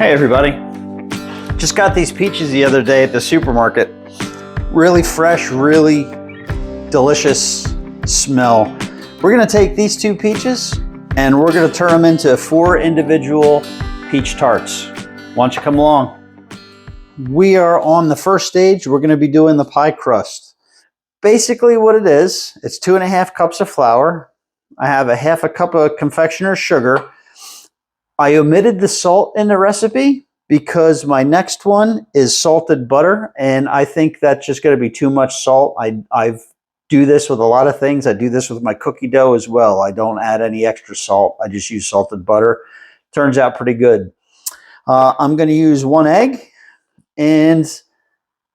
Hey everybody, just got these peaches the other day at the supermarket. Really fresh, really delicious smell. We're gonna take these two peaches and we're gonna turn them into 4 individual peach tarts. Why don't you come along? We are on the first stage. We're gonna be doing the pie crust. Basically what it is, it's 2.5 cups of flour. I have a 1/2 cup of confectioner's sugar. I omitted the salt in the recipe because my next one is salted butter, and I think that's just going to be too much salt. I do this with a lot of things. I do this with my cookie dough as well. I don't add any extra salt. I just use salted butter. Turns out pretty good. I'm going to use 1 egg, and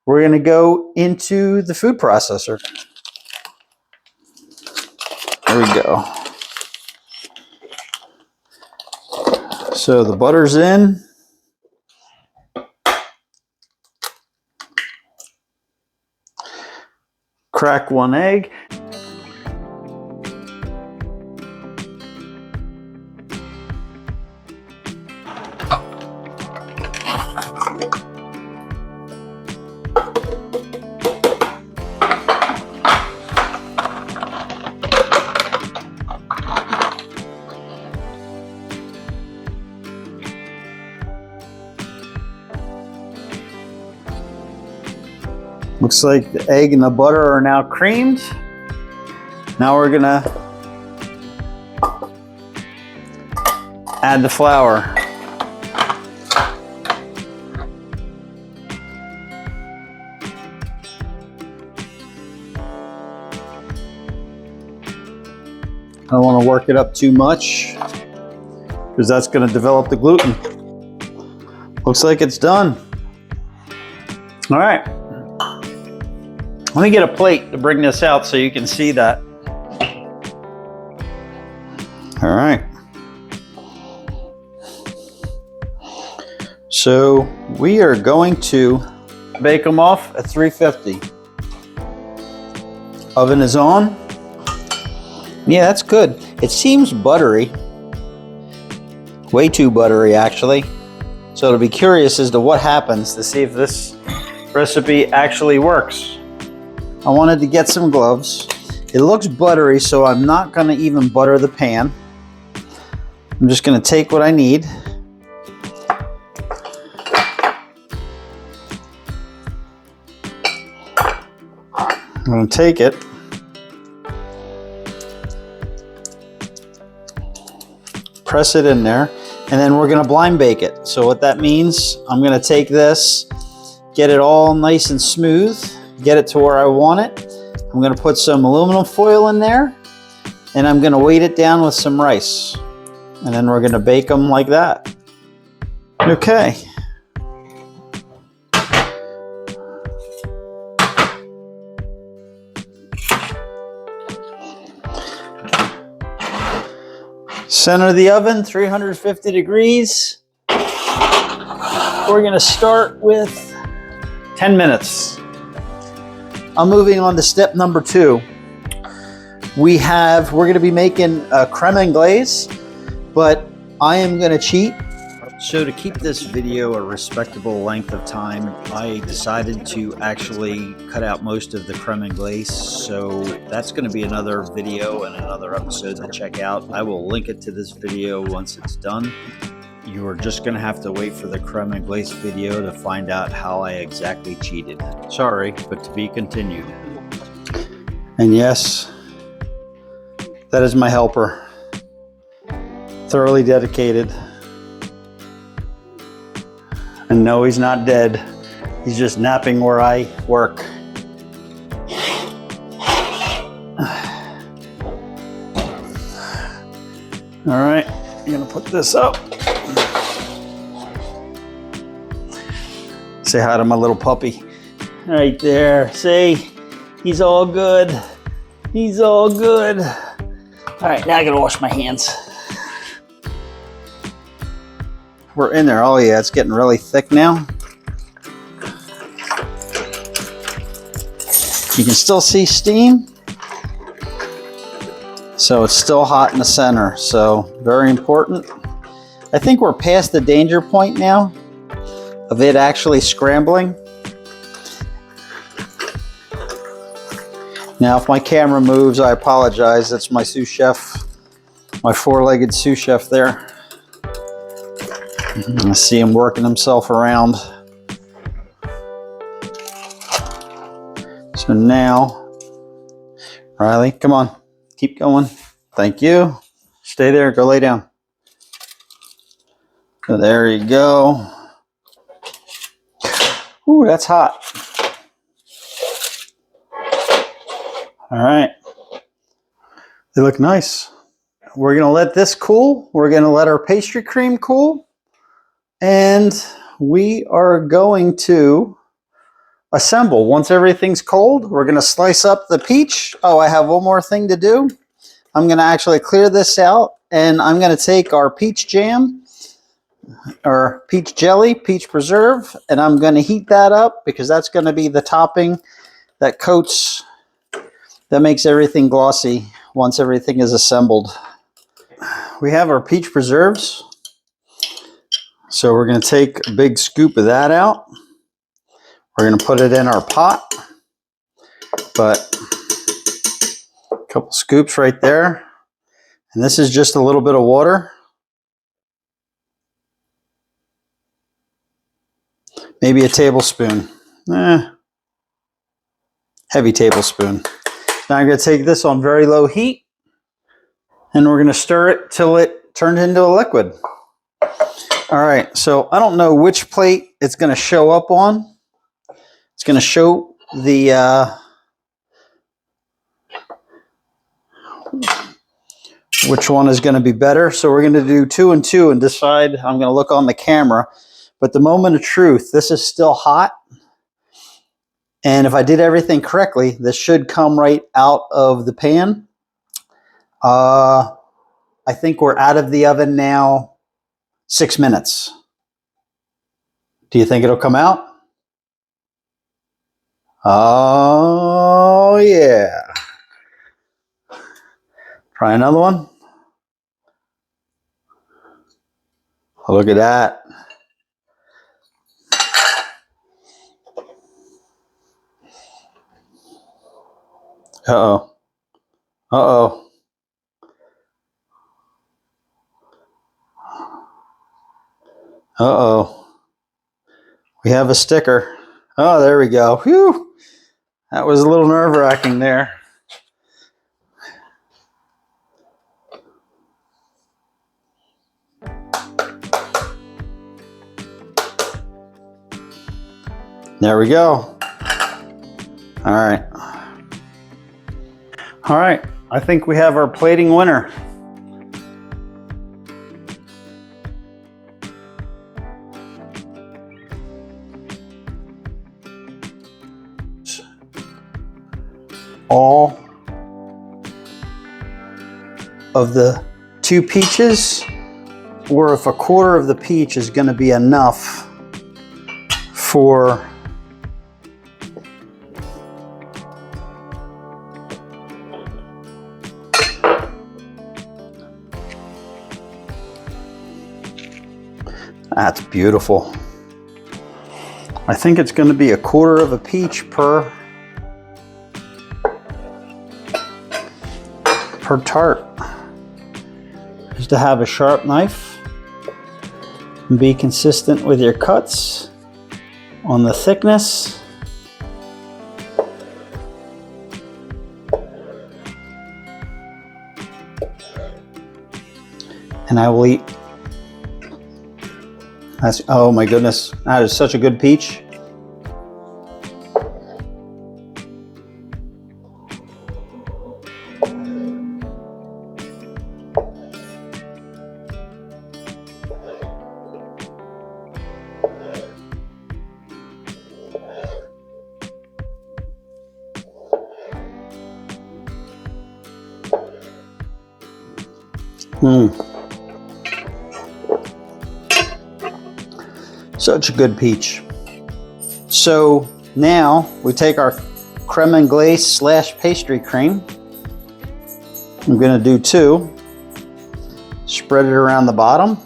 we're going to go into the food processor. There we go. So the butter's in. Crack 1 egg. Looks like the egg and the butter are now creamed. Now we're gonna add the flour. I don't want to work it up too much because that's going to develop the gluten. Looks like it's done. All right. Let me get a plate to bring this out so you can see that. All right. So we are going to bake them off at 350. Oven is on. Yeah, that's good. It seems buttery. Way too buttery, actually. So to be curious as to what happens to see if this recipe actually works. I wanted to get some gloves. It looks buttery, so I'm not going to even butter the pan. I'm just going to take what I need. I'm going to take it. Press it in there, and then we're going to blind bake it. So what that means, I'm going to take this, get it all nice and smooth, get it to where I want it. I'm going to put some aluminum foil in there, and I'm going to weight it down with some rice. And then we're going to bake them like that. Okay. Center of the oven, 350 degrees. We're going to start with 10 minutes. I'm moving on to step number 2. We're going to be making a creme anglaise, but I am going to cheat. So to keep this video a respectable length of time, I decided to actually cut out most of the creme anglaise. So that's going to be another video and another episode to check out. I will link it to this video once it's done. You are just going to have to wait for the creme anglaise video to find out how I exactly cheated. Sorry, but to be continued. And yes, that is my helper. Thoroughly dedicated. And no, he's not dead. He's just napping where I work. All right, I'm gonna put this up. Say hi to my little puppy. Right there, see? He's all good. He's all good. All right, now I gotta wash my hands. We're in there. Oh yeah, it's getting really thick now. You can still see steam. So it's still hot in the center, so very important. I think we're past the danger point now of it actually scrambling. Now, if my camera moves, I apologize. That's my sous chef, my four-legged sous chef there. I see him working himself around. So now, Riley, come on, keep going. Thank you. Stay there, go lay down. So there you go. Ooh, that's hot. All right, they look nice. We're gonna let this cool. We're gonna let our pastry cream cool. And we are going to assemble. Once everything's cold, we're gonna slice up the peach. Oh, I have one more thing to do. I'm gonna actually clear this out, and I'm gonna take our peach jam, or peach jelly, peach preserve, and I'm gonna heat that up because that's gonna be the topping that coats, that makes everything glossy once everything is assembled. We have our peach preserves. So we're going to take a big scoop of that out. We're going to put it in our pot. But a couple scoops right there. And this is just a little bit of water. Maybe a tablespoon. Heavy tablespoon. Now I'm going to take this on very low heat. And we're going to stir it till it turns into a liquid. All right, so I don't know which plate it's going to show up on. It's going to show the which one is going to be better. So we're going to do 2 and 2 and decide. I'm going to look on the camera. But the moment of truth, this is still hot. And if I did everything correctly, this should come right out of the pan. I think we're out of the oven now 6 minutes. Do you think it'll come out? Oh, yeah. Try another one. Oh, look at that. Uh-oh. Uh-oh. Uh-oh. We have a sticker. Oh, there we go. Whew. That was a little nerve-wracking there. There we go. All right. All right. I think we have our plating winner. All of the 2 peaches, or if a quarter of the peach is going to be enough for that's beautiful. I think it's going to be a quarter of a peach per tart, is to have a sharp knife and be consistent with your cuts on the thickness. And I will eat. That's, oh my goodness, that is such a good peach. Such a good peach. So now we take our creme anglaise / pastry cream. I'm going to do 2. Spread it around the bottom.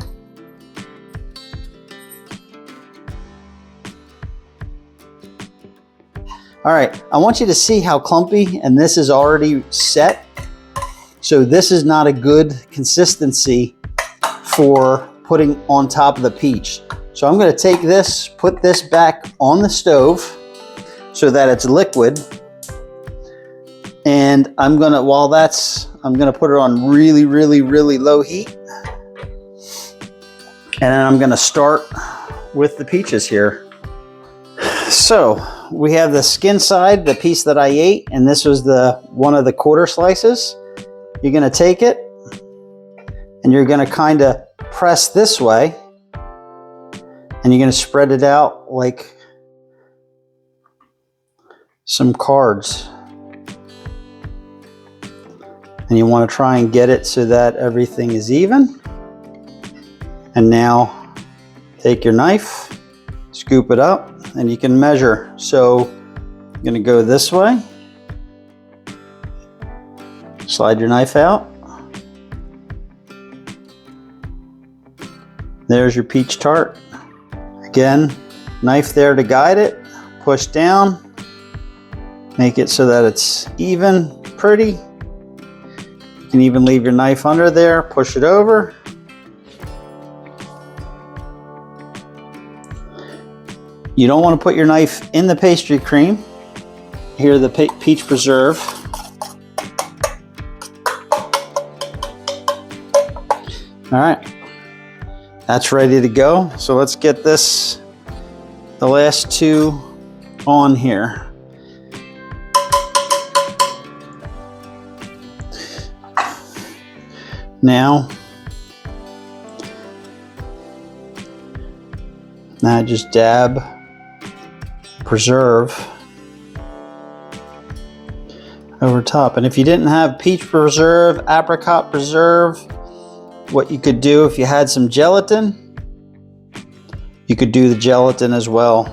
All right, I want you to see how clumpy, and this is already set. So this is not a good consistency for putting on top of the peach. So I'm gonna take this, put this back on the stove so that it's liquid. And I'm gonna, I'm gonna put it on really, really, really low heat. And then I'm gonna start with the peaches here. So we have the skin side, the piece that I ate, and this was one of the quarter slices. You're gonna take it and you're gonna kind of press this way, and you're gonna spread it out like some cards. And you wanna try and get it so that everything is even. And now take your knife, scoop it up, and you can measure. So I'm gonna go this way. Slide your knife out. There's your peach tart. Again, knife there to guide it. Push down. Make it so that it's even, pretty. You can even leave your knife under there. Push it over. You don't want to put your knife in the pastry cream. Here, the peach preserve. All right, that's ready to go. So let's get the last two on here. Now just dab preserve over top. And if you didn't have peach preserve, apricot preserve, what you could do, if you had some gelatin, you could do the gelatin as well.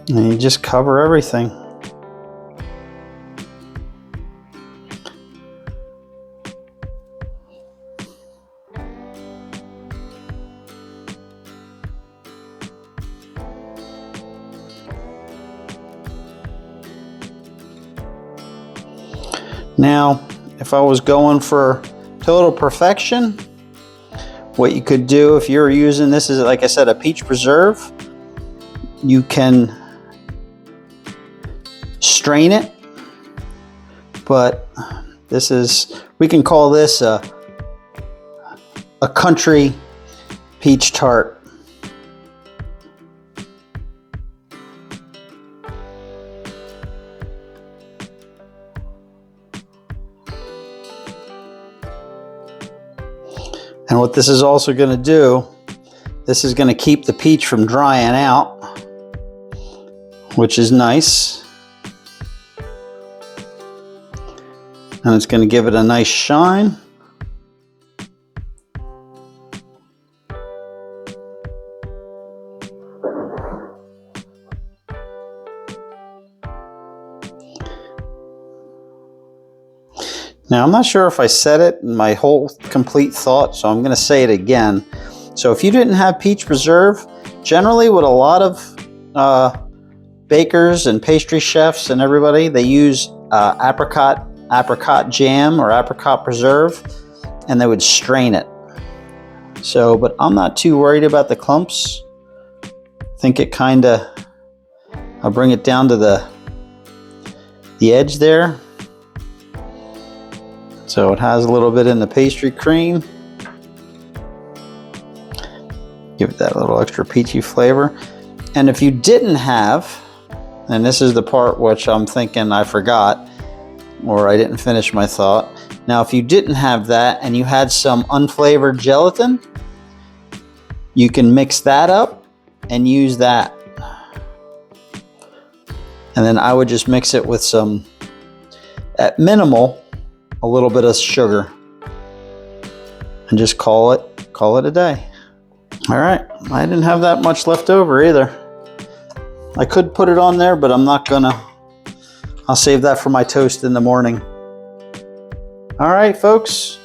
And you just cover everything. Now, if I was going for total perfection, what you could do if you're using this is, like I said, a peach preserve, you can strain it, but we can call this a country peach tart. And what this is also going to do, this is going to keep the peach from drying out, which is nice. And it's going to give it a nice shine. Now, I'm not sure if I said it in my whole complete thought, so I'm going to say it again. So if you didn't have peach preserve, generally what a lot of bakers and pastry chefs and everybody, they use apricot jam or apricot preserve, and they would strain it. So, but I'm not too worried about the clumps. I think it kind of, I'll bring it down to the edge there. So it has a little bit in the pastry cream. Give it that little extra peachy flavor. And if you didn't have, and this is the part which I'm thinking I forgot, or I didn't finish my thought. Now, if you didn't have that and you had some unflavored gelatin, you can mix that up and use that. And then I would just mix it with some, at minimal, a little bit of sugar, and just call it a day. All right, I didn't have that much left over either. I could put it on there, but I'm not gonna. I'll save that for my toast in the morning. All right, folks,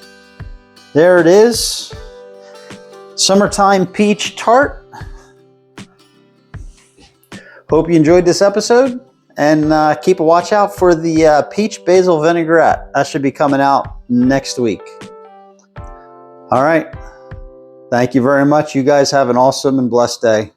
there it is. Summertime peach tart. Hope you enjoyed this episode, and keep a watch out for the peach basil vinaigrette. That should be coming out next week. All right. Thank you very much. You guys have an awesome and blessed day.